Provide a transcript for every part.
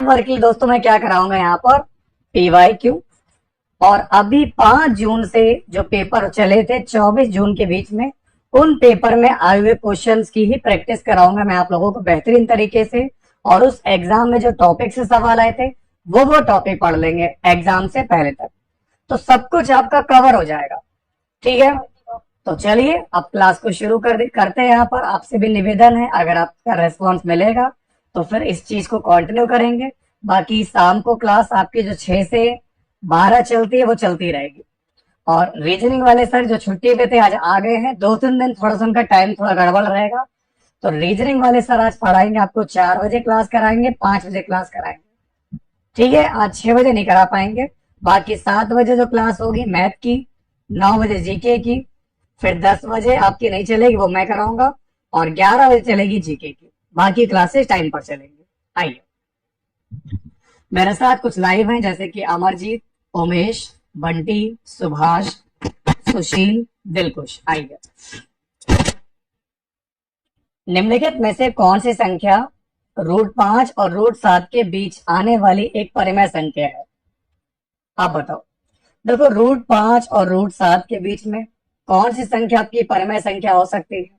Work के लिए दोस्तों मैं क्या कराऊंगा यहाँ पर PYQ। और अभी 5 जून से जो पेपर चले थे 24 जून के बीच में, उन पेपर में आए हुए क्वेश्चंस की ही प्रैक्टिस कराऊंगा मैं आप लोगों को बेहतरीन तरीके से। और उस एग्जाम में जो टॉपिक से सवाल आए थे वो टॉपिक पढ़ लेंगे एग्जाम से पहले तक, तो सब कुछ आपका कवर हो जाएगा। ठीक है, तो चलिए अब क्लास को शुरू करते हैं। यहाँ पर आपसे भी निवेदन है, अगर आपका रेस्पॉन्स मिलेगा तो फिर इस चीज को कंटिन्यू करेंगे। बाकी शाम को क्लास आपकी जो 6 से 12 चलती है वो चलती रहेगी। और रीजनिंग वाले सर जो छुट्टी पे थे आज आ गए हैं, 2-3 दिन थोड़ा सा उनका टाइम थोड़ा गड़बड़ रहेगा। तो रीजनिंग वाले सर आज पढ़ाएंगे आपको, 4 बजे क्लास कराएंगे, 5 बजे क्लास कराएंगे। ठीक है, आज 6 बजे नहीं करा पाएंगे। बाकी 7 बजे जो क्लास होगी मैथ की, 9 बजे जीके की, फिर 10 बजे आपकी नहीं चलेगी वो मैं कराऊंगा, और 11 बजे चलेगी जीके की। बाकी क्लासेस टाइम पर चलेंगी। आइए मेरे साथ कुछ लाइव हैं जैसे कि अमरजीत, उमेश, बंटी, सुभाष, सुशील, दिलकुश। आइए, निम्नलिखित में से कौन सी संख्या √5 और √7 के बीच आने वाली एक परिमेय संख्या है? आप बताओ। देखो, √5 और √7 के बीच में कौन सी संख्या आपकी परिमेय संख्या हो सकती है?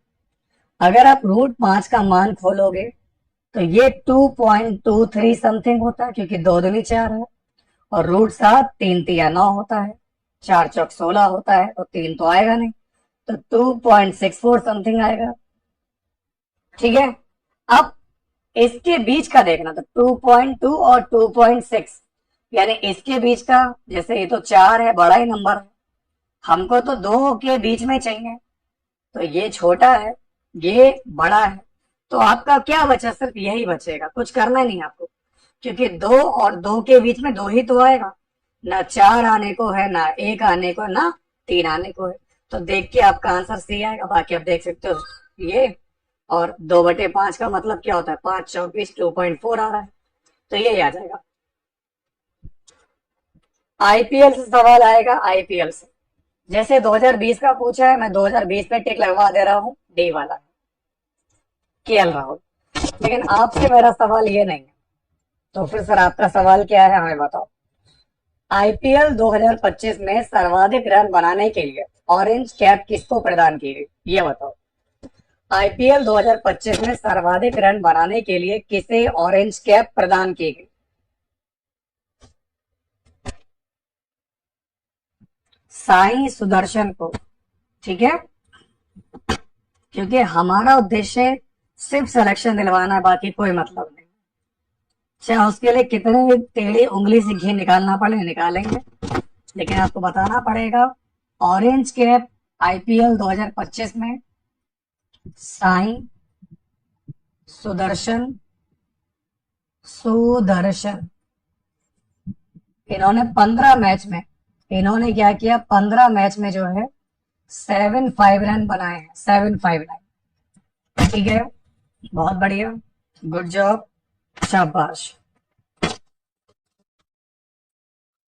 अगर आप √5 का मान खोलोगे तो ये 2.23 समथिंग होता है, क्योंकि 2 दूनी 4 है। और √7 3 तिया 9 होता है, 4 चौक 16 होता है, और 3 तो आएगा नहीं, तो 2.64 समथिंग आएगा। ठीक है, अब इसके बीच का देखना, तो 2.2 और 2.6, यानी इसके बीच का, जैसे ये तो 4 है, बड़ा ही नंबर है, हमको तो 2 के बीच में चाहिए, तो ये छोटा है, ये बड़ा है, तो आपका क्या बचा? सिर्फ यही बचेगा, कुछ करना नहीं आपको, क्योंकि 2 और 2 के बीच में 2 ही तो आएगा, ना 4 आने को है, ना 1 आने को, ना 3 आने को है। तो देख के आपका आंसर सी आएगा। बाकी आप देख सकते हो ये, और 2/5 का मतलब क्या होता है? 5 24, 2.4 आ रहा है, तो यही आ जाएगा। आईपीएल से सवाल आएगा, आईपीएल से जैसे 2020 का पूछा है, मैं 2020 पे टिक लगवा दे रहा हूँ, डी वाला, केएल राहुल। लेकिन आपसे मेरा सवाल ये नहीं है, तो फिर सर आपका सवाल क्या है हमें बताओ। आईपीएल 2025 में सर्वाधिक रन बनाने के लिए ऑरेंज कैप किसको प्रदान की गई, ये बताओ। आईपीएल 2025 में सर्वाधिक रन बनाने के लिए किसे ऑरेंज कैप प्रदान की गई? साई सुदर्शन को। ठीक है, क्योंकि हमारा उद्देश्य सिर्फ सिलेक्शन दिलवाना है, बाकी कोई मतलब नहीं। चाहे उसके लिए कितने भी टेढ़ी उंगली से घी निकालना पड़े निकालेंगे, लेकिन आपको बताना पड़ेगा ऑरेंज कैप आईपीएल 2025 में साई सुदर्शन सुदर्शन इन्होंने 15 मैच में, इन्होंने क्या किया, 15 मैच में जो है 7-5 रन बनाए हैं, 759। ठीक है, बहुत बढ़िया, गुड जॉब, शाबाश।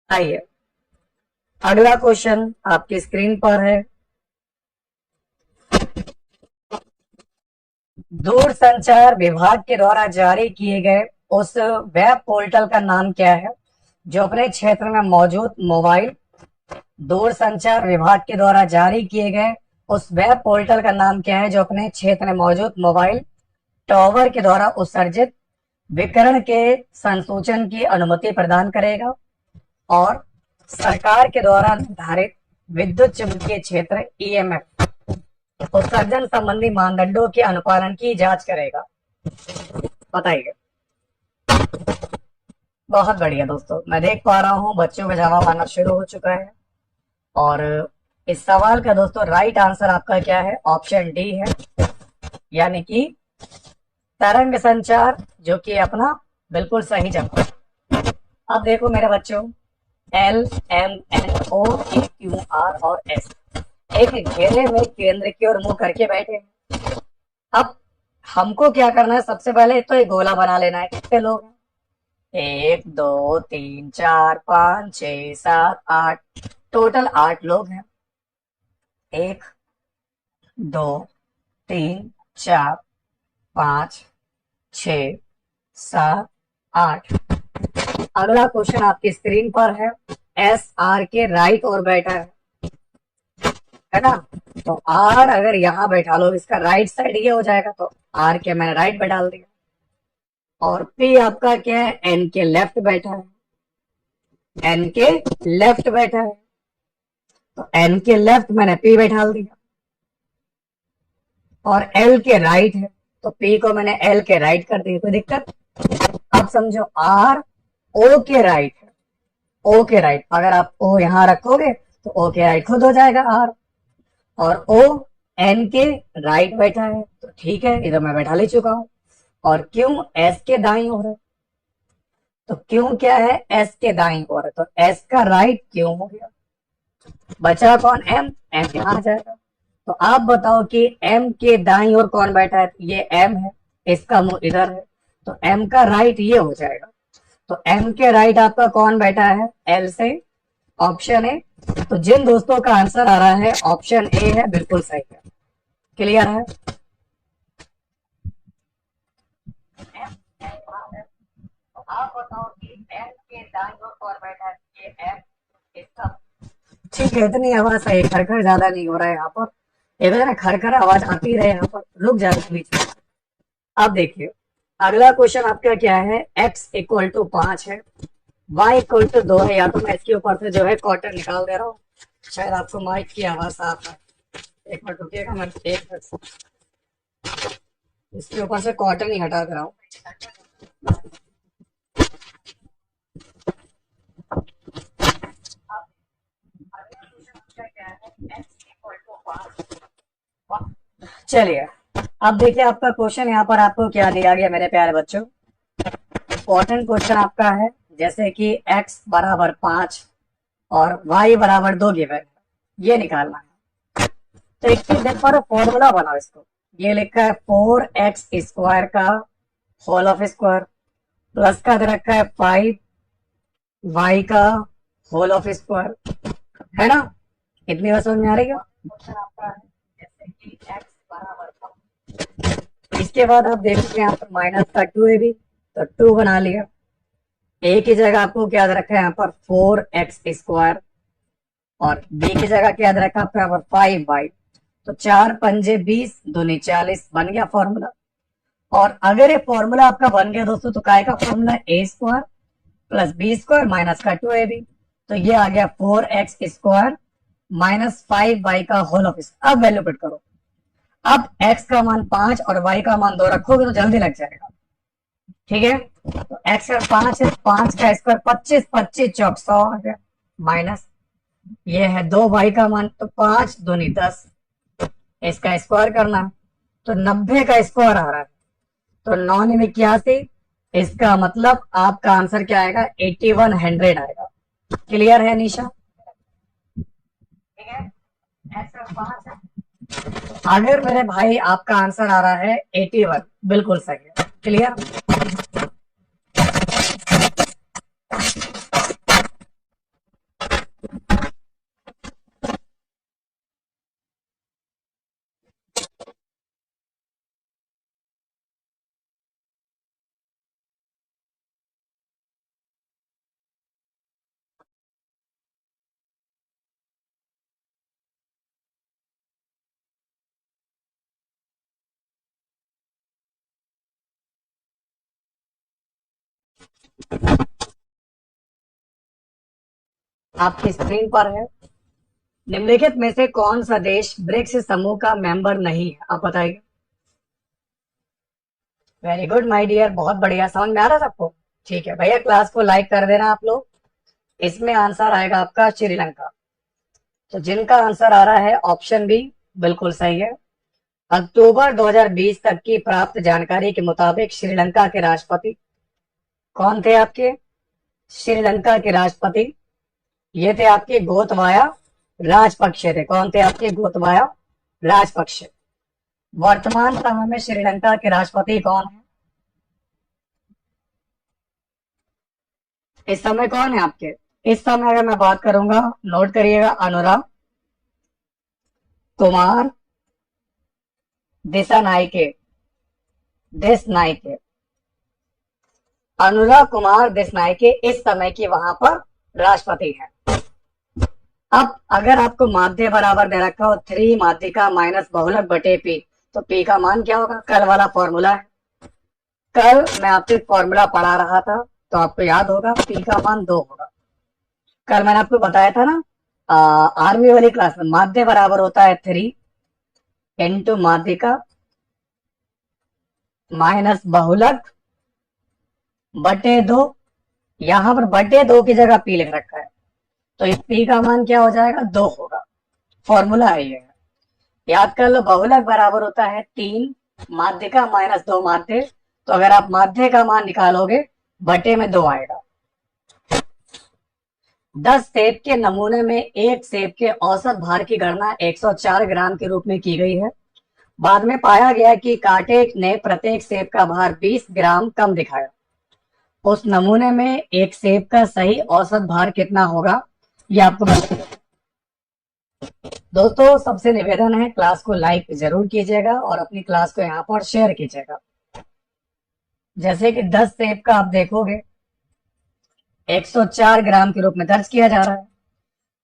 आइए अगला क्वेश्चन आपकी स्क्रीन पर है। दूरसंचार विभाग के द्वारा जारी किए गए उस वेब पोर्टल का नाम क्या है जो अपने क्षेत्र में मौजूद मोबाइल, दूरसंचार विभाग के द्वारा जारी किए गए उस वेब पोर्टल का नाम क्या है जो अपने क्षेत्र में मौजूद मोबाइल टावर के द्वारा उत्सर्जित विकिरण के संसूचन की अनुमति प्रदान करेगा और सरकार के द्वारा निर्धारित विद्युत चुंबकीय क्षेत्र ईएमएफ उत्सर्जन संबंधी मानदंडों के अनुपालन की जांच करेगा? बताइए। बहुत बढ़िया दोस्तों, मैं देख पा रहा हूँ बच्चों का जवाब आना शुरू हो चुका है। और इस सवाल का दोस्तों राइट आंसर आपका क्या है? ऑप्शन डी है, यानी कि तरंग संचार, जो कि अपना बिल्कुल सही जवाब। अब देखो मेरे बच्चों, LMNO AQR और S एक घेरे में केंद्र की ओर मुंह करके बैठे हैं। अब हमको क्या करना है? सबसे पहले तो एक गोला बना लेना है। कितने लोग हैं? 1 2 3 4 5 6 7 8, टोटल 8 लोग हैं। 1 2 3 4 5 6 7 8, अगला क्वेश्चन आपकी स्क्रीन पर है, एस आर के राइट और बैठा है ना। तो आर अगर यहाँ बैठा लो, इसका राइट साइड ये हो जाएगा, तो आर के मैंने राइट पे डाल दिया। और पी आपका क्या है, एन के लेफ्ट बैठा है, एन के लेफ्ट बैठा है, तो एन के लेफ्ट मैंने पी बैठा दिया। और एल के राइट है, तो पी को मैंने एल के राइट कर दिया, कोई दिक्कत। अब समझो आर ओ के राइट है, ओ के राइट, अगर आप ओ यहां रखोगे तो ओ के राइट खुद हो जाएगा आर। और ओ एन के राइट बैठा है, तो ठीक है, इधर मैं बैठा ले चुका हूं। और क्यों एस के दाईं ओर है, तो क्यों क्या है, एस के दाईं ओर है, तो एस का राइट क्यों हो गया, बचा कौन, एम, एम यहां आ जाएगा। तो आप बताओ कि एम के दाईं ओर कौन बैठा है, ये एम है, इसका मुंह इधर है, तो एम का राइट ये हो जाएगा। तो एम के राइट आपका कौन बैठा है, एल से, ऑप्शन ए। तो जिन दोस्तों का आंसर आ रहा है ऑप्शन ए है, बिल्कुल सही है। क्लियर है। तो आप बताओ कि एम के दाईं ओर कौन बैठा है, ये एम, इसका, ठीक है। इतनी आवाज सही, खरखर ज्यादा नहीं हो रहा है यहाँ पर, इधर ना खरखर आवाज आती रहे, यहाँ पर रुक जाए बीच में। अब देखिए अगला क्वेश्चन आपका क्या है, x इक्वल टू 5 है, y इक्वल टू 2 है, या तो मैं इसके ऊपर से जो है क्वार्टर निकाल दे रहा हूँ, शायद आपको माइक की आवाज साफ है। एक मिनट रुकिएगा, मैं एक मिनट इसके ऊपर से क्वार्टर नहीं हटा दे रहा हूँ। चलिए अब देखिए आपका क्वेश्चन यहाँ पर आपको क्या दिया गया मेरे प्यारे बच्चों। इंपॉर्टेंट क्वेश्चन आपका है, जैसे कि x बराबर 5 और y बराबर 2 गिवन है, ये निकालना है। तो एक चीज देखो, फॉर्मूला बनाओ इसको। ये लिखा है 4x स्क्वायर का होल ऑफ स्क्वायर, प्लस का दे रखा है 5y का होल ऑफ स्क्वायर, है ना। इतनी बात समझ में आ रही है। क्वेश्चन आपका है जैसे कि x बराबर 5, इसके बाद आप देखोगे यहाँ पर माइनस का 2ab, तो 2 बना लिया। ए की जगह आपको क्या याद रखा है यहाँ पर 4x स्क्वायर, और बी की जगह क्या याद रखा आपको यहाँ पर 5y। तो 4 पंजे 20, दूनी 40, बन गया फॉर्मूला। और अगर ये फॉर्मूला आपका बन गया दोस्तों, तो काय का formula, A square plus B square minus का 2ab। तो ये आ गया 4x स्क्वायर माइनस 5y का होल ऑफ स्क्वायर। अब वैल्यू पुट करो। अब x का मान 5 और y का मान 2 रखोगे तो जल्दी लग जाएगा, ठीक है। तो x का 5 है, 5 का स्क्वायर 25, 25 चौक 100 आ गया, माइनस ये है 2y का मान, तो 5 दूनी 10, इसका स्क्वायर करना, तो 90 का स्क्वायर आ रहा है, तो 9 में 81, इसका मतलब आपका आंसर क्या आएगा, 8100 आएगा। क्लियर है निशा, ठीक है। x का 5 है, अगर मेरे भाई आपका आंसर आ रहा है 81, बिल्कुल सही है। क्लियर। आपकी स्क्रीन पर है, निम्नलिखित में से कौन सा देश ब्रिक्स समूह का मेंबर नहीं है, आप बताइए। वेरी गुड माय डियर, बहुत बढ़िया, समझ में आ रहा है सबको। ठीक है भैया, क्लास को लाइक कर देना आप लोग। इसमें आंसर आएगा आपका श्रीलंका। तो जिनका आंसर आ रहा है ऑप्शन बी, बिल्कुल सही है। अक्टूबर 2020 तक की प्राप्त जानकारी के मुताबिक श्रीलंका के राष्ट्रपति कौन थे आपके, श्रीलंका के राष्ट्रपति ये थे आपके गोतबाया राजपक्षे थे। कौन थे आपके, गोतबाया राजपक्षे। वर्तमान समय में श्रीलंका के राष्ट्रपति कौन है, इस समय कौन है आपके। इस समय अगर मैं बात करूंगा, नोट करिएगा, अनुराग कुमार दिशा नायके, दिस नायके, अनुराग कुमार देशनायके इस समय की वहां पर राष्ट्रपति हैं। अब अगर आपको माध्य बराबर दे रखा हो 3 माध्यिका माइनस बहुलक बटे पी, तो पी का मान क्या होगा? कल वाला फॉर्मूला है। कल मैं आपको फॉर्मूला पढ़ा रहा था, तो आपको याद होगा पी का मान 2 होगा। कल मैंने आपको बताया था ना, आर्मी वाली क्लास में, माध्य बराबर होता है 3 इंटू माध्यिका माइनस बहुलक बटे 2। यहां पर बटे 2 की जगह पी लिख रखा है, तो इस पी का मान क्या हो जाएगा? 2 होगा। फॉर्मूला है ये, याद कर लो। बहुलक बराबर होता है 3 माध्यिका माइनस 2 माध्य, तो अगर आप माध्य का मान निकालोगे बटे में 2 आएगा। 10 सेब के नमूने में एक सेब के औसत भार की गणना 104 ग्राम के रूप में की गई है। बाद में पाया गया कि कांटे ने प्रत्येक सेब का भार 20 ग्राम कम दिखाया। उस नमूने में एक सेब का सही औसत भार कितना होगा, ये आपको बताना है। दोस्तों, सबसे निवेदन है, क्लास को लाइक जरूर कीजिएगा और अपनी क्लास को यहाँ पर शेयर कीजिएगा। जैसे कि 10 सेब का आप देखोगे 104 ग्राम के रूप में दर्ज किया जा रहा है,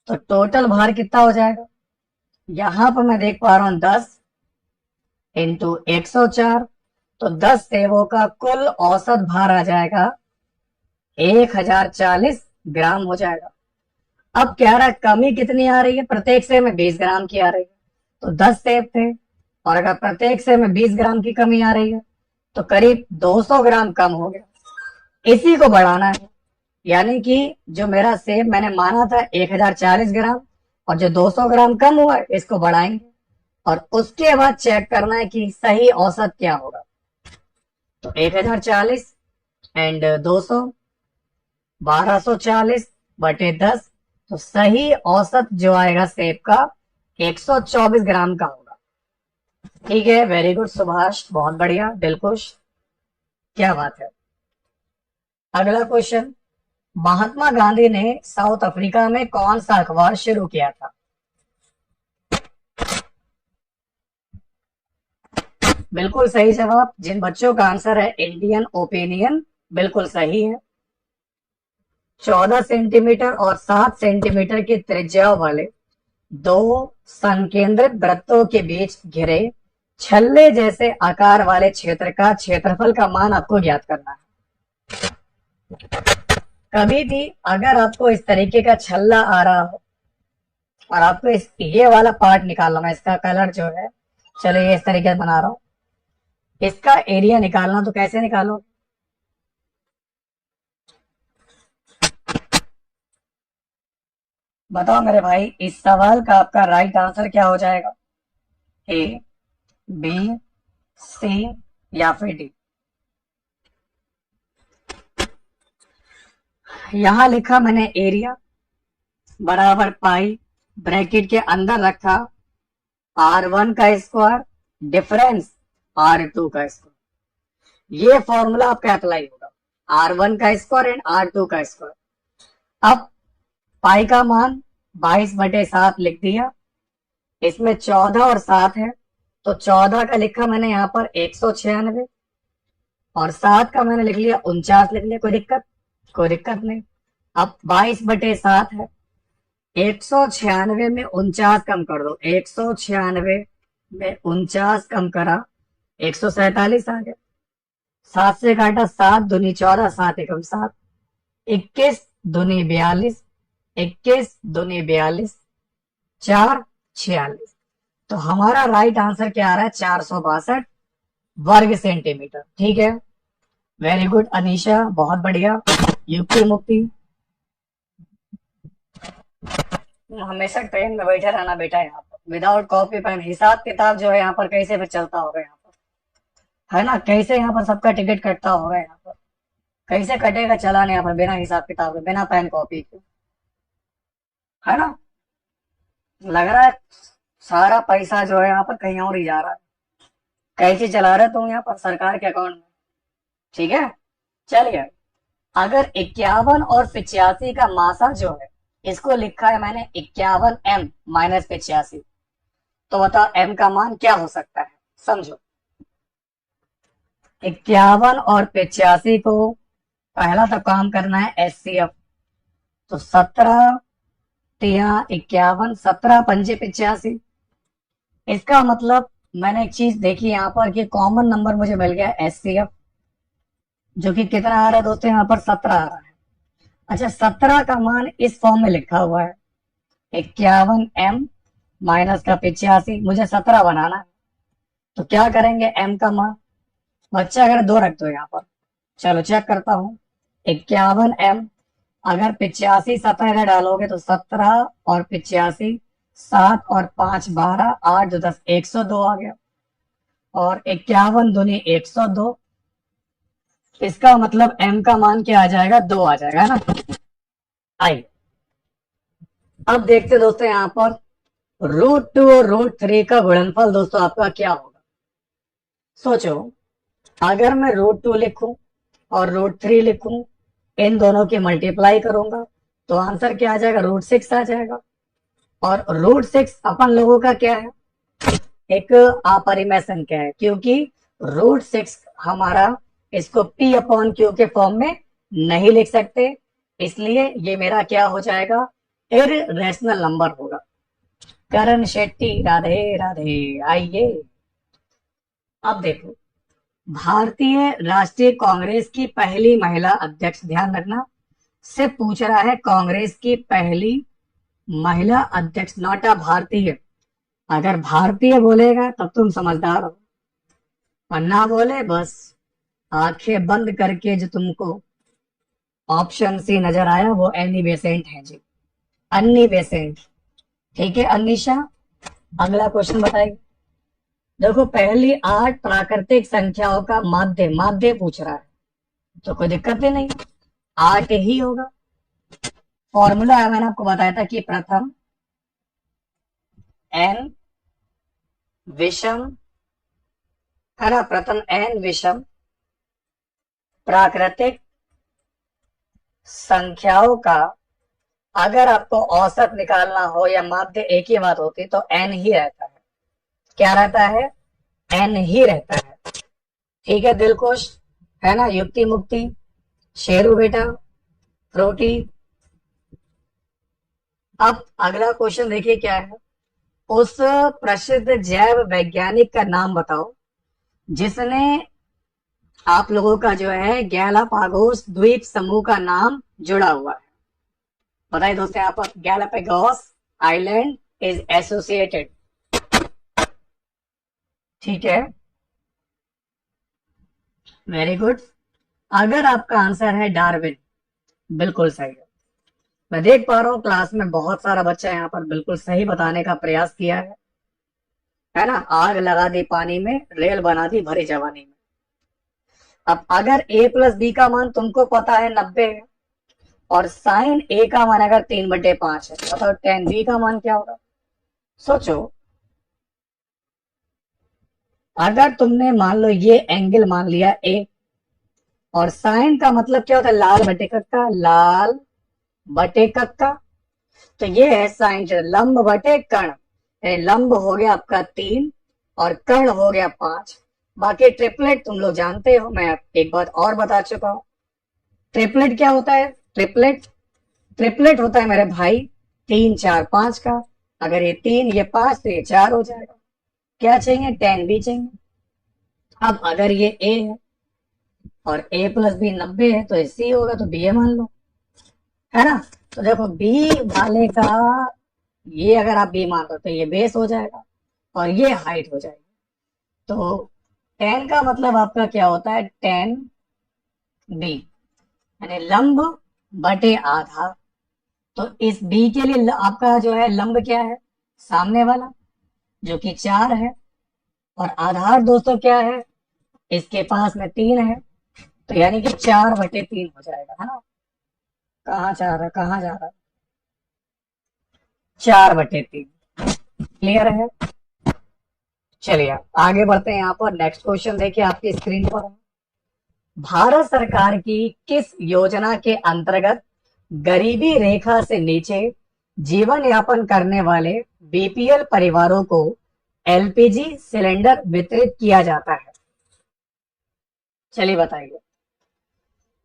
तो टोटल भार कितना हो जाएगा? यहां पर मैं देख पा रहा हूं 10 इंटू 104, तो 10 सेबों का कुल औसत भार आ जाएगा 1040 ग्राम हो जाएगा। अब कह रहा है कमी कितनी आ रही है? प्रत्येक सेब में 20 ग्राम की आ रही है, तो 10 सेब थे और अगर प्रत्येक सेब में 20 ग्राम की कमी आ रही है, तो करीब 200 ग्राम कम हो गया। इसी को बढ़ाना है, यानी कि जो मेरा सेब मैंने माना था 1040 ग्राम, और जो 200 ग्राम कम हुआ है इसको बढ़ाएंगे, और उसके बाद चेक करना है कि सही औसत क्या होगा। तो 1040 एंड 200, 1240 बटे 10, तो सही औसत जो आएगा सेब का 124 ग्राम का होगा। ठीक है, वेरी गुड सुभाष, बहुत बढ़िया, दिल खुश, क्या बात है। अगला क्वेश्चन, महात्मा गांधी ने साउथ अफ्रीका में कौन सा अखबार शुरू किया था? बिल्कुल सही जवाब। जिन बच्चों का आंसर है इंडियन ओपिनियन, बिल्कुल सही है। 14 सेंटीमीटर और 7 सेंटीमीटर की त्रिज्या वाले दो संकेंद्रित वृत्तों के बीच घिरे छल्ले जैसे आकार वाले क्षेत्र का क्षेत्रफल का मान आपको ज्ञात करना है। कभी भी अगर आपको इस तरीके का छल्ला आ रहा हो और आपको ये वाला पार्ट निकालना है, इसका कलर जो है, चलो ये इस तरीके से बना रहा हूं, इसका एरिया निकालना, तो कैसे निकालो? बताओ मेरे भाई, इस सवाल का आपका राइट आंसर क्या हो जाएगा? ए, बी, सी या फिर डी? यहां लिखा मैंने एरिया बराबर पाई, ब्रैकेट के अंदर रखा R1 का स्क्वायर डिफरेंस R2 का स्क्वायर। ये फॉर्मूला आपका अप्लाई होगा, R1 का स्क्वायर एंड R2 का स्क्वायर। अब पाई का मान 22/7 लिख दिया, इसमें 14 और 7 है, तो 14 का लिखा मैंने यहाँ पर 196 और 7 का मैंने लिख लिया 49 लिख लिया। कोई दिक्कत? कोई दिक्कत नहीं। अब 22/7 है, 196 में 49 कम कर दो, 196 में 49 कम करा 147 आ गया। 7 से काटा 7 दूनी 14, 7 एकम 7, 21 दूनी 42, 21 दूनी 42, 4 46। तो हमारा राइट आंसर क्या आ रहा है? 462 वर्ग सेंटीमीटर। ठीक है, वेरी गुड अनीशा, बहुत बढ़िया, युक्ति मुक्ति। हमेशा ट्रेन में बैठे रहना बेटा, यहाँ पर विदाउट कॉपी पेन हिसाब किताब जो है यहाँ पर कैसे भी चलता होगा यहाँ पर, है ना? कैसे यहाँ पर सबका टिकट कटता होगा यहाँ पर, कैसे कटेगा चलान यहाँ पर बिना हिसाब किताब के, बिना पेन कॉपी के, है ना? लग रहा है सारा पैसा जो है यहाँ पर कहीं और ही जा रहा है। कैसे चला रहे तुम यहाँ पर सरकार के अकाउंट में? ठीक है, चलिए। अगर 51 और 85 का मासा जो है, इसको लिखा है मैंने 51m माइनस 85, तो बताओ m का मान क्या हो सकता है? समझो, 51 और 85 को पहला तो काम करना है HCF। तो 17 तिया 51, 17 पंजे 85। इसका मतलब मैंने एक चीज देखी यहाँ पर कि कॉमन नंबर मुझे मिल गया HCF, जो कि कितना आ रहा है दोस्तों, यहाँ पर 17 आ रहा है। अच्छा, 17 का मान इस फॉर्म में लिखा हुआ है 51M माइनस का 85, मुझे 17 बनाना है। तो क्या करेंगे, M का मान बच्चा अगर 2 रख दो यहाँ पर। चलो चेक करता हूँ, 51M, अगर 85 17 डालोगे तो 17 और 85, 7 और 5 12, 8 2 10, 102 आ गया। और 51 दूनी 102, इसका मतलब M का मान क्या आ जाएगा, 2 आ जाएगा, है ना। आइए अब देखते दोस्तों यहाँ पर √2 और √3 का गुणनफल दोस्तों आपका क्या होगा। सोचो, अगर मैं √2 लिखूं और √3 लिखूं, इन दोनों की मल्टीप्लाई करूंगा तो आंसर क्या आ जाएगा, √6 आ जाएगा। और √6 अपन लोगों का क्या है, एक अपरिमेय संख्या है, क्योंकि √6 हमारा इसको P/Q के फॉर्म में नहीं लिख सकते, इसलिए ये मेरा क्या हो जाएगा, इररेशनल नंबर होगा। करण शेट्टी राधे राधे। आइए अब देखो, भारतीय राष्ट्रीय कांग्रेस की पहली महिला अध्यक्ष, ध्यान रखना, से पूछ रहा है कांग्रेस की पहली महिला अध्यक्ष, नॉट अ भारतीय। अगर भारतीय बोलेगा तब तुम समझदार हो, और ना बोले बस आंखें बंद करके जो तुमको ऑप्शन सी नजर आया वो एनी बेसेंट है जी, अन्नी बेसेंट। ठीक है अनिशा, अगला क्वेश्चन बताइए। देखो, पहली 8 प्राकृतिक संख्याओं का माध्य, माध्य पूछ रहा है, तो कोई दिक्कत ही नहीं, 8 ही होगा। फॉर्मूला है, मैंने आपको बताया था कि प्रथम n विषम, है ना, प्रथम n विषम प्राकृतिक संख्याओं का अगर आपको औसत निकालना हो या माध्य एक ही बात होती तो n ही रहता है। क्या रहता है, n ही रहता है। ठीक है दिलखुश, है ना, युक्ति मुक्ति, शेरू बेटा, फ्रूटी। अब अगला क्वेश्चन देखिए क्या है, उस प्रसिद्ध जैव वैज्ञानिक का नाम बताओ जिसने आप लोगों का जो है गैलापागोस द्वीप समूह का नाम जुड़ा हुआ है। बताइए दोस्तों, यहाँ पर गैलापागोस आइलैंड इज एसोसिएटेड। ठीक है, वेरी गुड। अगर आपका आंसर है डार्विन, बिल्कुल सही है। मैं देख पा रहा हूँ क्लास में बहुत सारा बच्चा यहाँ पर बिल्कुल सही बताने का प्रयास किया है ना। आग लगा दी पानी में, रेल बना दी भरी जवानी में। अब अगर a+b का मान तुमको पता है 90 है, और साइन a का मान अगर 3/5 है, बताओ tan b का मान क्या होगा। सोचो, अगर तुमने मान लो ये एंगल मान लिया a, और साइन का मतलब क्या होता है, लाल बटे कक्का, लाल बटे कक्का, तो ये है साइन, लंब बटे कर्ण। लंब हो गया आपका 3 और कर्ण हो गया 5। बाकी ट्रिपलेट तुम लोग जानते हो, मैं एक बात और बता चुका हूं। ट्रिपलेट क्या होता है, ट्रिपलेट ट्रिपलेट होता है मेरे भाई 3 4 5 का। अगर ये 3 ये 5 तो ये 4 हो जाएगा। क्या चाहिए, tan b चाहिए। अब अगर ये a है और a+b 90 है तो ये c होगा, तो b मान लो, है ना। तो देखो b वाले का ये अगर आप b मान लो तो ये बेस हो जाएगा और ये हाइट हो जाएगी। तो tan का मतलब आपका क्या होता है, tan b, यानी लंब बटे आधा। तो इस b के लिए आपका जो है लंब क्या है, सामने वाला, जो कि 4 है, और आधार दोस्तों क्या है, इसके पास में 3 है, तो यानी कि 4/3 हो जाएगा, है ना। कहाँ जा रहा है, कहाँ जा रहा है, 4/3। क्लियर है। चलिए आगे बढ़ते हैं, यहाँ पर नेक्स्ट क्वेश्चन देखिए आपकी स्क्रीन पर। भारत सरकार की किस योजना के अंतर्गत गरीबी रेखा से नीचे जीवन यापन करने वाले बीपीएल परिवारों को एलपीजी सिलेंडर वितरित किया जाता है। चलिए बताइए,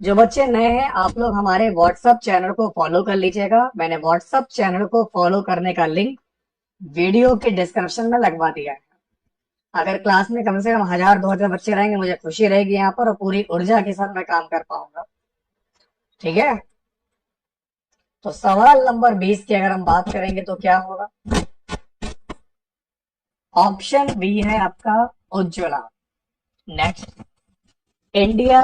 जो बच्चे नए हैं आप लोग हमारे व्हाट्सएप चैनल को फॉलो कर लीजिएगा। मैंने व्हाट्सएप चैनल को फॉलो करने का लिंक वीडियो के डिस्क्रिप्शन में लगवा दिया है। अगर क्लास में कम से कम 1000-2000 बच्चे रहेंगे मुझे खुशी रहेगी यहाँ पर, और पूरी ऊर्जा के साथ मैं काम कर पाऊंगा। ठीक है, तो सवाल नंबर 20 की अगर हम बात करेंगे तो क्या होगा? ऑप्शन बी है आपका उज्ज्वला। नेक्स्ट, इंडिया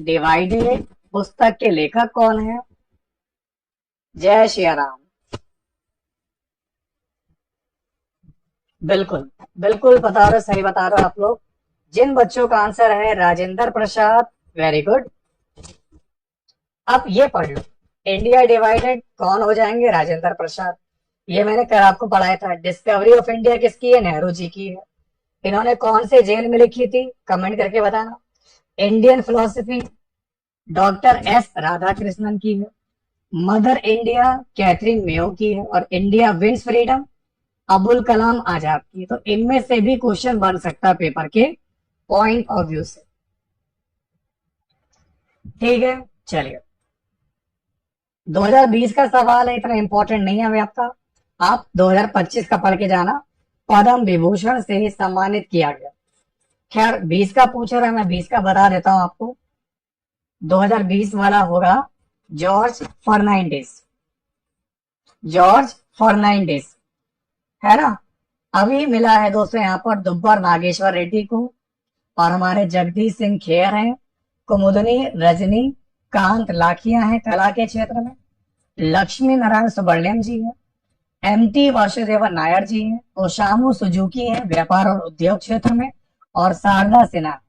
डिवाइडेड पुस्तक के लेखक कौन है? जय श्री राम। बिल्कुल बिल्कुल बता रहे, सही बता रहे हो आप लोग। जिन बच्चों का आंसर है राजेंद्र प्रसाद, वेरी गुड। अब ये पढ़ लो, इंडिया डिवाइडेड कौन हो जाएंगे? राजेंद्र प्रसाद। ये मैंने कल आपको पढ़ाया था। डिस्कवरी ऑफ इंडिया किसकी है? नेहरू जी की है। इन्होंने कौन से जेल में लिखी थी? कमेंट करके बताना। Indian philosophy doctor S Radha Krishnan की है। मदर इंडिया कैथरीन मेयो की है। और India wins freedom Abul Kalam Azad की। तो इनमें से भी क्वेश्चन बन सकता है पेपर के पॉइंट ऑफ व्यू से। ठीक है, चलिए 2020 का सवाल है, इतना इंपॉर्टेंट नहीं है अभी आपका। आप 2025 का पढ़ के जाना। पद्म विभूषण से ही सम्मानित किया गया। खैर 20 का पूछ रहा है, मैं 20 का बता देता हूं आपको। 2020 वाला होगा जॉर्ज फर्नांडिस। जॉर्ज फर्नांडिस है ना। अभी मिला है दोस्तों यहाँ पर दुब्बर नागेश्वर रेड्डी को, और हमारे जगदीश सिंह खेर हैं। कुमुदनी रजनी कांत लाखिया हैं कला के क्षेत्र में। लक्ष्मी नारायण सुब्रमण्यम जी हैं। एमटी वासुदेवन नायर जी हैं। ओसामू सुजुकी हैं व्यापार और उद्योग क्षेत्र में। और शारदा सिन्हा।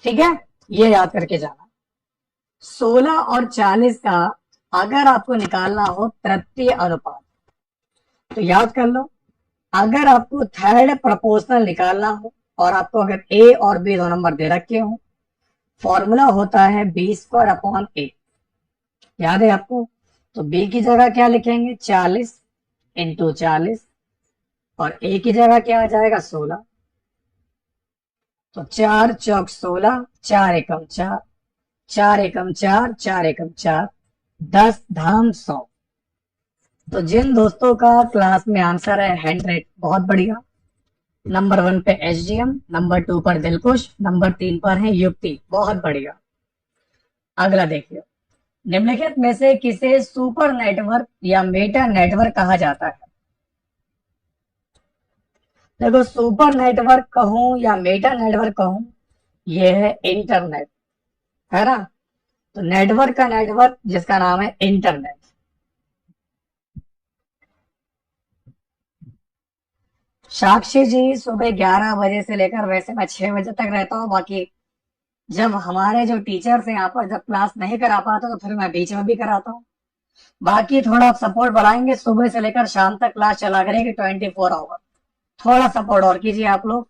ठीक है, ये याद करके जाना। 16 और 40 का अगर आपको निकालना हो तृतीय अनुपात तो याद कर लो। अगर आपको थर्ड प्रपोर्शनल निकालना हो और आपको अगर ए और बी दो नंबर दे रखे हो, फॉर्मूला होता है B² अपॉन A। याद है आपको? तो बी की जगह क्या लिखेंगे? 40 इंटू 40, और ए की जगह क्या आ जाएगा? 16। तो 4 चौक 16, 4 एकम 4, 4 एकम 4, 4 एकम 4, 10 धाम 100। तो जिन दोस्तों का क्लास में आंसर है 100, बहुत बढ़िया। नंबर 1 पे HDM, नंबर 2 पर दिलकुश, नंबर 3 पर है युक्ति, बहुत बढ़िया। अगला देखिए, निम्नलिखित में से किसे सुपर नेटवर्क या मेटा नेटवर्क कहा जाता है? देखो, सुपर नेटवर्क कहूं या मेटा नेटवर्क कहूं, यह है इंटरनेट, है ना। तो नेटवर्क का नेटवर्क जिसका नाम है इंटरनेट। साक्षी जी सुबह 11 बजे से लेकर, वैसे मैं 6 बजे तक रहता हूँ, बाकी जब हमारे जो टीचर्स हैं यहाँ पर जब क्लास नहीं करा पाते तो फिर मैं बीच में भी कराता हूँ। बाकी थोड़ा सपोर्ट बढ़ाएंगे, सुबह से लेकर शाम तक क्लास चला करेगी 24 आवर। थोड़ा सपोर्ट और कीजिए आप लोग,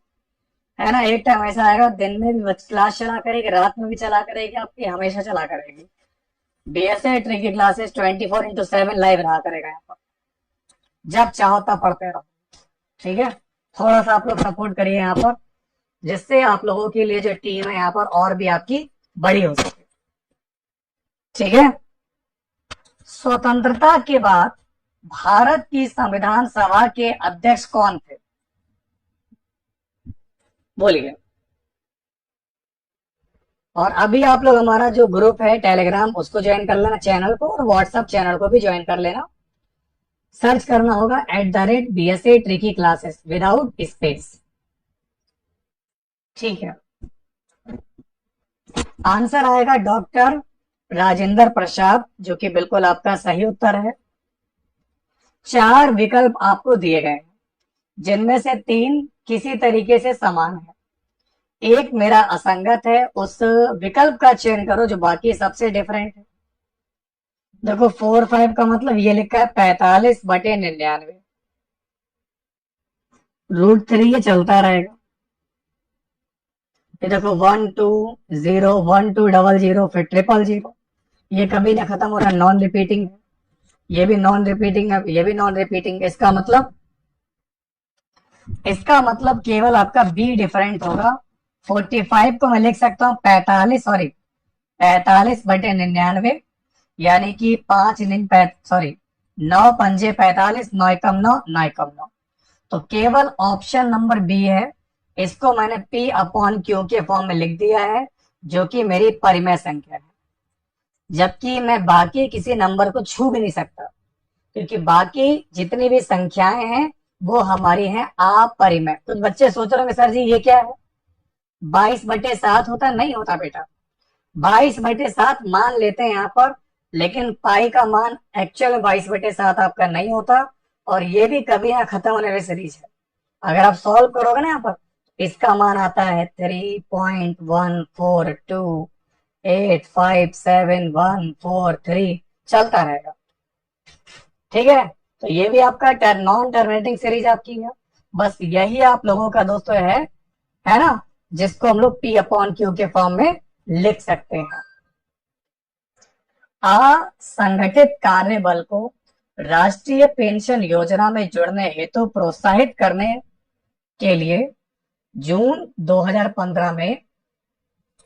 है ना। एक टाइम ऐसा आएगा दिन में भी क्लास चला करेगी, रात में भी चला करेगी, आपकी हमेशा चला करेगी। BSA ट्री की क्लासेस 24x7 लाइव रहा करेगा यहाँ पर, जब चाहो तब पढ़ते रहो। ठीक है, थोड़ा सा आप लोग सपोर्ट करिए यहाँ पर, जिससे आप लोगों के लिए जो टीम है यहाँ पर और भी आपकी बड़ी हो सके। ठीक है, स्वतंत्रता के बाद भारत की संविधान सभा के अध्यक्ष कौन थे? बोलिए। और अभी आप लोग हमारा जो ग्रुप है टेलीग्राम उसको ज्वाइन कर लेना चैनल को, और व्हाट्सएप चैनल को भी ज्वाइन कर लेना। सर्च करना होगा @BSA tricky classes without space. ठीक है, आंसर आएगा डॉक्टर राजेंद्र प्रसाद, जो कि बिल्कुल आपका सही उत्तर है। 4 विकल्प आपको दिए गए हैं, जिनमें से 3 किसी तरीके से समान है। एक मेरा असंगत है, उस विकल्प का चयन करो जो बाकी सबसे डिफरेंट है। देखो 4-5 का मतलब ये लिखा है 45/99, √3 ये चलता रहेगा। ये देखो 120 1200 फिर 000, ये कभी ना खत्म हो रहा, नॉन रिपीटिंग है। ये भी नॉन रिपीटिंग है, ये भी नॉन रिपीटिंग है। इसका मतलब केवल आपका बी डिफरेंट होगा। 45 को मैं लिख सकता हूँ 45, सॉरी 45/99, यानी कि 9 पंजे 45, 9 एकम 9, 9 एकम 9। तो केवल ऑप्शन नंबर बी है, इसको मैंने P अपॉन क्यू के फॉर्म में लिख दिया है, जो कि मेरी परिमेय संख्या है, जबकि मैं बाकी किसी नंबर को छू भी नहीं सकता, क्योंकि बाकी जितनी भी संख्याएं हैं वो हमारी हैं अपरिमेय। कुछ बच्चे सोच रहे होंगे सर जी ये क्या है, 22/7 होता? नहीं होता बेटा, 22/7 मान लेते हैं यहाँ पर, लेकिन पाई का मान एक्चुअल में 22/7 आपका नहीं होता, और ये भी कभी यहाँ खत्म होने वाली सीरीज है। अगर आप सॉल्व करोगे ना यहाँ पर, इसका मान आता है 3.142857143, चलता रहेगा। ठीक है, तो ये भी आपका नॉन टर्मिनेटिंग सीरीज आपकी है। बस यही आप लोगों का दोस्तों है ना, जिसको हम लोग P अपॉन क्यू के फॉर्म में लिख सकते हैं। असंगठित कार्य बल को राष्ट्रीय पेंशन योजना में जुड़ने हेतु प्रोत्साहित करने के लिए जून 2015 में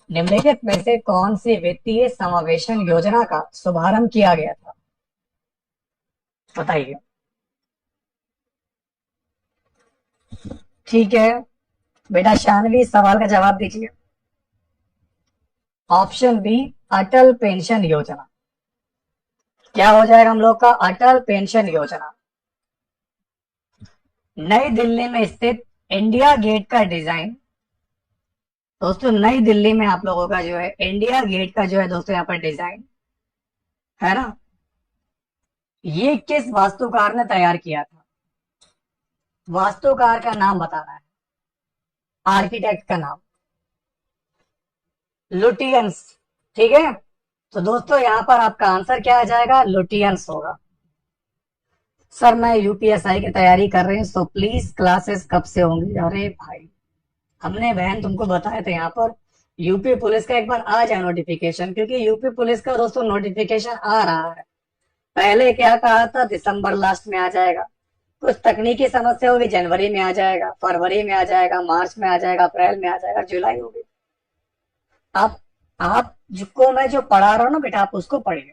निम्नलिखित में से कौन सी वित्तीय समावेशन योजना का शुभारंभ किया गया था? बताइए। ठीक है बेटा, शानवी सवाल का जवाब दीजिए। ऑप्शन बी, अटल पेंशन योजना। क्या हो जाएगा हम लोग का? अटल पेंशन योजना। नई दिल्ली में स्थित इंडिया गेट का डिजाइन, दोस्तों नई दिल्ली में आप लोगों का जो है इंडिया गेट का जो है दोस्तों यहाँ पर डिजाइन है ना, ये किस वास्तुकार ने तैयार किया था? वास्तुकार का नाम बताना है, आर्किटेक्ट का नाम। लुटियंस। ठीक है, तो दोस्तों यहाँ पर आपका आंसर क्या आ जाएगा? लुटियंस होगा। सर मैं यूपीएसआई की तैयारी कर रही हूँ, सो प्लीज क्लासेस कब से होंगी? अरे भाई, हमने बहन तुमको बताया था यहाँ पर यूपी पुलिस का एक बार आ जाए नोटिफिकेशन, क्योंकि यूपी पुलिस का दोस्तों नोटिफिकेशन आ रहा है। पहले क्या कहा था, दिसंबर लास्ट में आ जाएगा, कुछ तकनीकी समस्या होगी, जनवरी में आ जाएगा, फरवरी में आ जाएगा, मार्च में आ जाएगा, अप्रैल में आ जाएगा, जुलाई होगी। आप जिसको मैं जो पढ़ा रहा हूँ ना बेटा, आप उसको पढ़िए।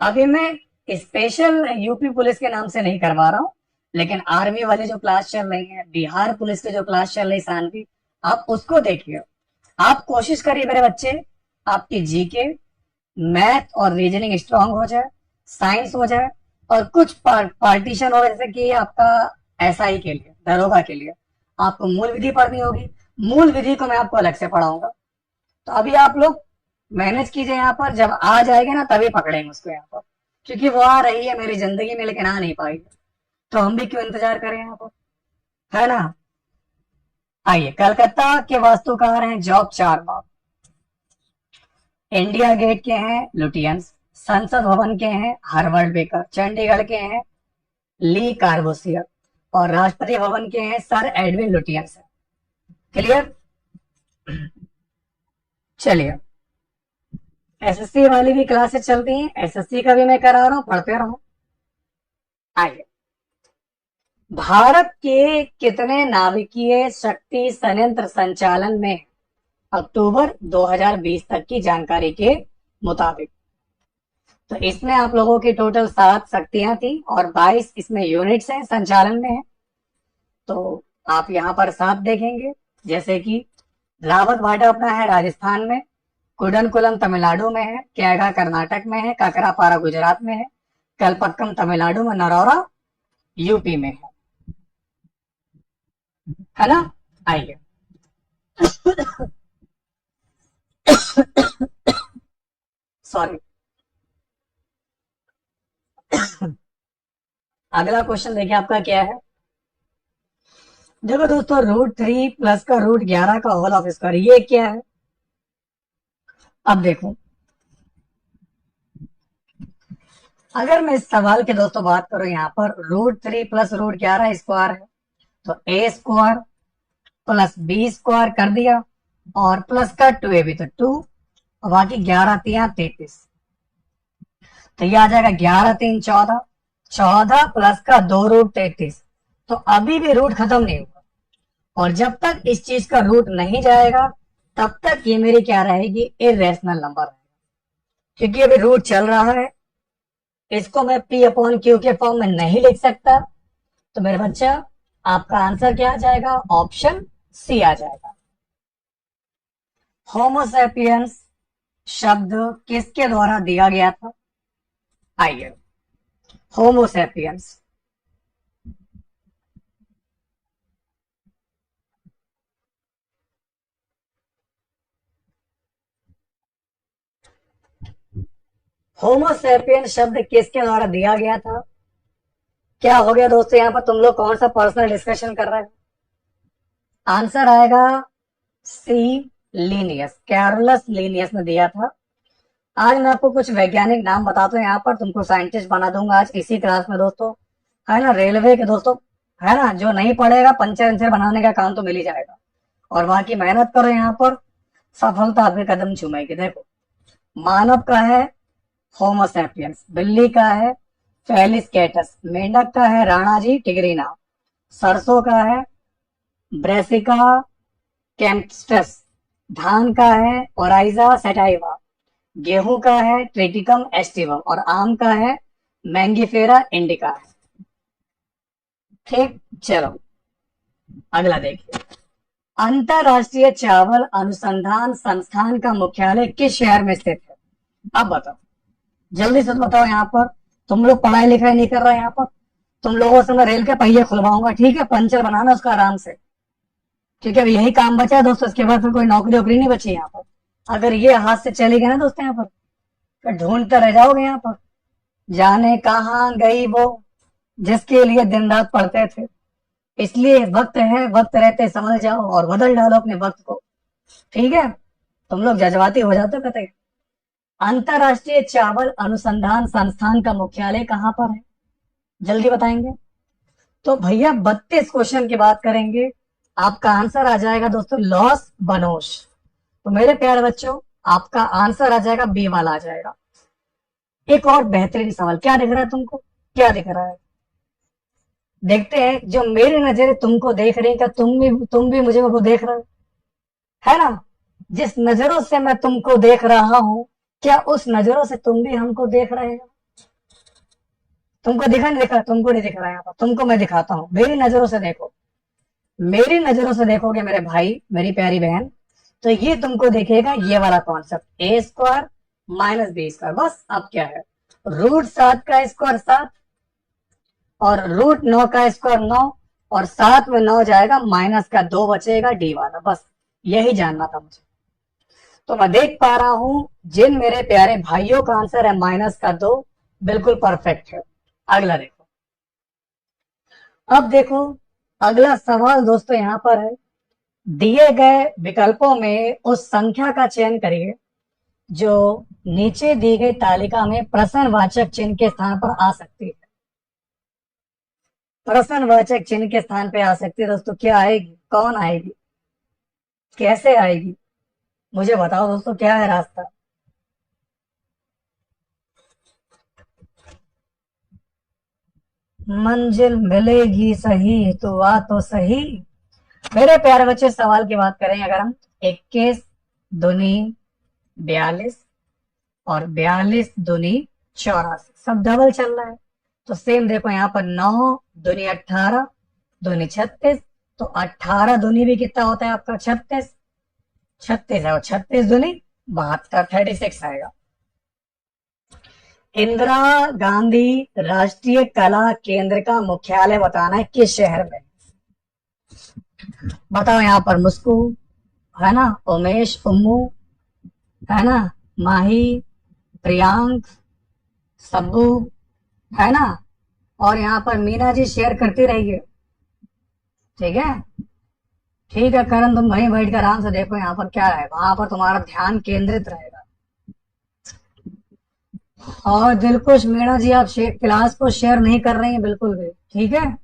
अभी मैं स्पेशल यूपी पुलिस के नाम से नहीं करवा रहा हूँ, लेकिन आर्मी वाले जो क्लास चल रही है, बिहार पुलिस के जो क्लास चल रही शानवी, आप उसको देखिए। आप कोशिश करिए मेरे बच्चे, आपकी जीके, मैथ और रीजनिंग स्ट्रांग हो जाए, साइंस हो जाए, और कुछ पार्टीशन हो, जैसे कि आपका एसआई के लिए, दरोगा के लिए आपको मूल विधि पढ़नी होगी। मूल विधि को मैं आपको अलग से पढ़ाऊंगा, तो अभी आप लोग मैनेज कीजिए। यहाँ पर जब आ जाएगा ना तभी पकड़ेंगे उसको यहाँ पर, क्योंकि वो आ रही है मेरी जिंदगी में, लेकिन आ नहीं पाएगी, तो हम भी क्यों इंतजार करें यहाँ पर, है ना। आइए, कलकत्ता के वास्तुकार हैं जॉब चारबाग, इंडिया गेट के हैं लुटियंस, संसद भवन के हैं हार्वर्ड बेकर, चंडीगढ़ के हैं ली कार्बोसियर, और राष्ट्रपति भवन के हैं सर एडविन लुटियंस। क्लियर? चलिए, एसएससी वाली भी क्लासेस चलती हैं, एसएससी का भी मैं करा रहा हूं, पढ़ते रहो। आइए, भारत के कितने नाभिकीय शक्ति संयंत्र संचालन में अक्टूबर 2020 तक की जानकारी के मुताबिक? तो इसमें आप लोगों की टोटल 7 शक्तियां थी और 22 इसमें यूनिट्स हैं, संचालन में है। तो आप यहाँ पर 7 देखेंगे, जैसे कि रावत भाटा अपना है राजस्थान में, कुडनकुलम तमिलनाडु में है, कैगा कर्नाटक में है, काकरापारा गुजरात में है, कलपक्कम तमिलनाडु में, नरौरा यूपी में है ना। आइए, सॉरी, अगला क्वेश्चन देखिए आपका क्या है। देखो दोस्तों, √3 प्लस का √11 का होल ऑफ स्क्वायर, ये क्या है? अब देखो, अगर मैं इस सवाल के दोस्तों बात करूं, यहाँ पर √3 प्लस √11 स्क्वायर है, तो a square plus b square कर दिया, और प्लस का 2ab, तो 2, और बाकी 11 3 33, तो ये आ जाएगा 11 3 14, 14 प्लस का 2√33। तो अभी भी रूट खत्म नहीं हुआ, और जब तक इस चीज का रूट नहीं जाएगा तब तक ये मेरी क्या रहेगी? इरेशनल नंबर रहेगा। क्योंकि अभी रूट चल रहा है, इसको मैं पी अपॉन क्यू के फॉर्म में नहीं लिख सकता। तो मेरे बच्चा, आपका आंसर क्या आ जाएगा? ऑप्शन सी आ जाएगा। होमोसेपियंस शब्द किसके द्वारा दिया गया था? आइए, होमोसेपियंस। होमोसेपियन शब्द किसके द्वारा दिया गया था? क्या हो गया दोस्तों, यहाँ पर तुम लोग कौन सा पर्सनल डिस्कशन कर रहे हो? आंसर आएगा सी, लीनियस, कैरोलस लीनियस ने दिया था। आज मैं आपको कुछ वैज्ञानिक नाम बताता हूँ, यहाँ पर तुमको साइंटिस्ट बना दूंगा आज इसी क्लास में दोस्तों, है ना। रेलवे के दोस्तों, है ना, जो नहीं पढ़ेगा पंचर अंचर बनाने का काम तो मिल ही जाएगा। और बाकी मेहनत करो, यहाँ पर सफलता आपके कदम चूमेगी। देखो, मानव का है होमोसेपियंस, बिल्ली का है फेलिस कैटस, मेंढक का है राणा जी टिग्रीना, सरसों का है ब्रेसिका कैम्पस्टस, धान का है ओराइजा सेटाइवा, गेहूं का है ट्रिटिकम एस्टिवम और आम का है मैंगीफेरा इंडिका। ठीक, चलो अगला देखिए। अंतरराष्ट्रीय चावल अनुसंधान संस्थान का मुख्यालय किस शहर में स्थित है? अब बताओ, जल्दी से बताओ। यहाँ पर तुम लोग पढ़ाई लिखाई नहीं कर रहे, यहाँ पर तुम लोगों से मैं रेल के पहिए खुलवाऊंगा, ठीक है। पंचर बनाना उसका आराम से, ठीक है। अब यही काम बचा है दोस्तों, इसके बाद फिर कोई नौकरी वोकरी नहीं बची यहाँ पर। अगर ये हाथ से चली गई ना दोस्तों, यहाँ पर फिर ढूंढते रह जाओगे यहाँ पर, जाने कहाँ गई वो जिसके लिए दिन रात पढ़ते थे। इसलिए वक्त है, वक्त रहते समझ जाओ और बदल डालो अपने वक्त को, ठीक है। तुम लोग जज्बाती हो जाते हो कहते। अंतरराष्ट्रीय चावल अनुसंधान संस्थान का मुख्यालय कहाँ पर है? जल्दी बताएंगे। तो भैया 32 क्वेश्चन की बात करेंगे, आपका आंसर आ जाएगा दोस्तों लॉस बनोस। तो मेरे प्यारे बच्चों, आपका आंसर आ जाएगा बी वाला आ जाएगा। एक और बेहतरीन सवाल, क्या दिख रहा है तुमको? क्या दिख रहा है? देखते हैं, जो मेरी नजरें तुमको देख रही, क्या तुम भी मुझे वो देख रहे हो, है ना। जिस नजरों से मैं तुमको देख रहा हूं, क्या उस नजरों से तुम भी हमको देख रहे हो? तुमको दिखा नहीं दिखा? तुमको नहीं दिख रहा है यहाँ पर, तुमको मैं दिखाता हूँ, मेरी नजरों से देखो। मेरी नजरों से देखोगे मेरे भाई मेरी प्यारी बहन, तो ये तुमको देखेगा ये वाला कॉन्सेप्ट, ए स्क्वायर माइनस बी स्क्वायर। बस अब क्या है, रूट 7 का स्क्वायर 7 और रूट 9 का स्क्वायर 9 और 7 में 9 जाएगा, माइनस का 2 बचेगा डी वाला। बस यही जानना था मुझे। तो मैं देख पा रहा हूं जिन मेरे प्यारे भाइयों का आंसर है माइनस का 2, बिल्कुल परफेक्ट है। अगला देखो। अब देखो अगला सवाल दोस्तों यहाँ पर है, दिए गए विकल्पों में उस संख्या का चयन करिए जो नीचे दी गई तालिका में प्रश्नवाचक चिन्ह के स्थान पर आ सकती है। प्रश्नवाचक चिन्ह के स्थान पे आ सकती है दोस्तों, क्या आएगी? कौन आएगी? कैसे आएगी? मुझे बताओ दोस्तों, क्या है रास्ता? मंजिल मिलेगी सही तो आ तो सही। मेरे प्यारे बच्चे, सवाल की बात करें अगर हम, 21 दूनी 42 और 42 दूनी 84, सब डबल चल रहा है। तो सेम देखो यहाँ पर 9 दूनी 18 दूनी 36, तो 18 दूनी भी कितना होता है आपका? 36, 36 है और 36 दूनी 72, 36 आएगा। इंदिरा गांधी राष्ट्रीय कला केंद्र का मुख्यालय बताना है किस शहर में? बताओ यहाँ पर मुस्कू, है ना, उमेश, उम्मू, है ना, माही, प्रियांक, सब्बू, है ना, और यहाँ पर मीना जी शेयर करती रहिए, ठीक है। ठीक है करण, तुम वहीं बैठ कर आराम से देखो यहाँ पर क्या है, वहां पर तुम्हारा ध्यान केंद्रित रहेगा। और दिलकुश मीणा जी, आप क्लास को शेयर नहीं कर रही हैं बिल्कुल भी, ठीक है।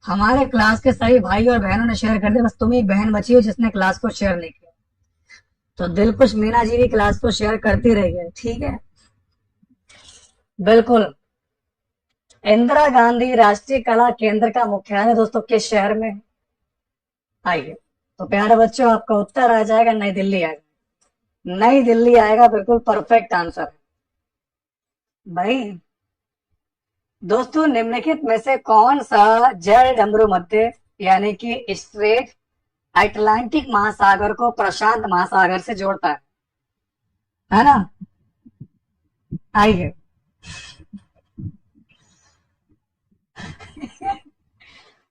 हमारे क्लास के सभी भाई और बहनों ने शेयर कर दिया, बस तुम ही बहन बची हो जिसने क्लास को शेयर नहीं किया। तो दिलकुश मीणा जी भी क्लास को शेयर करती रहिए, ठीक है। बिल्कुल। इंदिरा गांधी राष्ट्रीय कला केंद्र का मुख्यालय दोस्तों किस शहर में? आइए, तो प्यारे बच्चों, आपका उत्तर आ जाएगा नई दिल्ली आएगा। नई दिल्ली आएगा, बिल्कुल परफेक्ट आंसर है। भाई दोस्तों, निम्नलिखित में से कौन सा जल डमरू मध्य यानी कि स्ट्रेट अटलांटिक महासागर को प्रशांत महासागर से जोड़ता है ना? आइए।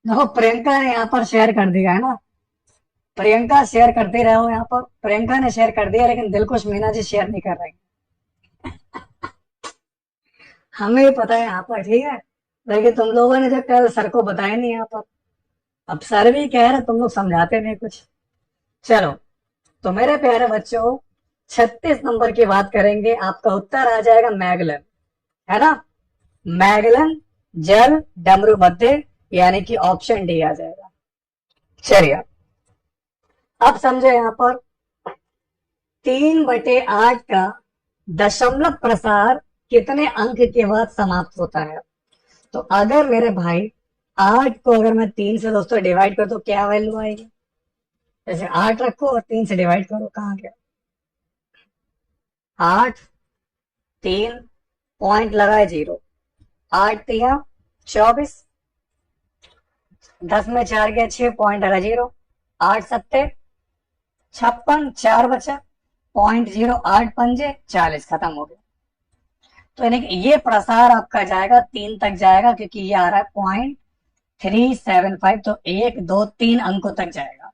देखो, प्रियंका ने यहाँ पर शेयर कर दिया है ना। प्रियंका शेयर करते रहे हो, यहाँ पर प्रियंका ने शेयर कर दिया, लेकिन दिलकुश मीना जी शेयर नहीं कर रही। हमें भी पता है यहाँ पर, ठीक है, लेकिन तुम लोगों ने जो कल सर को बताया नहीं यहाँ पर। अब सर भी कह रहे, तुम लोग समझाते नहीं कुछ। चलो, तो मेरे प्यारे बच्चों, 36 नंबर की बात करेंगे। आपका उत्तर आ जाएगा मैगलन, है ना? मैगलन जल डमरू मध्य यानी कि ऑप्शन डी आ जाएगा। चलिए, अब समझो यहाँ पर 3/8 का दशमलव प्रसार कितने अंक के बाद समाप्त होता है? तो अगर मेरे भाई 8 को अगर मैं 3 से दोस्तों डिवाइड कर तो क्या वैल्यू आएगी? जैसे 8 रखो और 3 से डिवाइड करो, कहाँ गया 8? 3 पॉइंट लगाए 0, 8 तिया 24, 10 में 4 गया 6 पॉइंट लगा 0, 8 सत्ते 56, 4 बचा पॉइंट 0, 8 पंजे 40, खत्म हो गया। तो यानी कि ये प्रसार आपका जाएगा 3 तक जाएगा, क्योंकि ये आ रहा है 0.375, तो 1 2 3 अंकों तक जाएगा।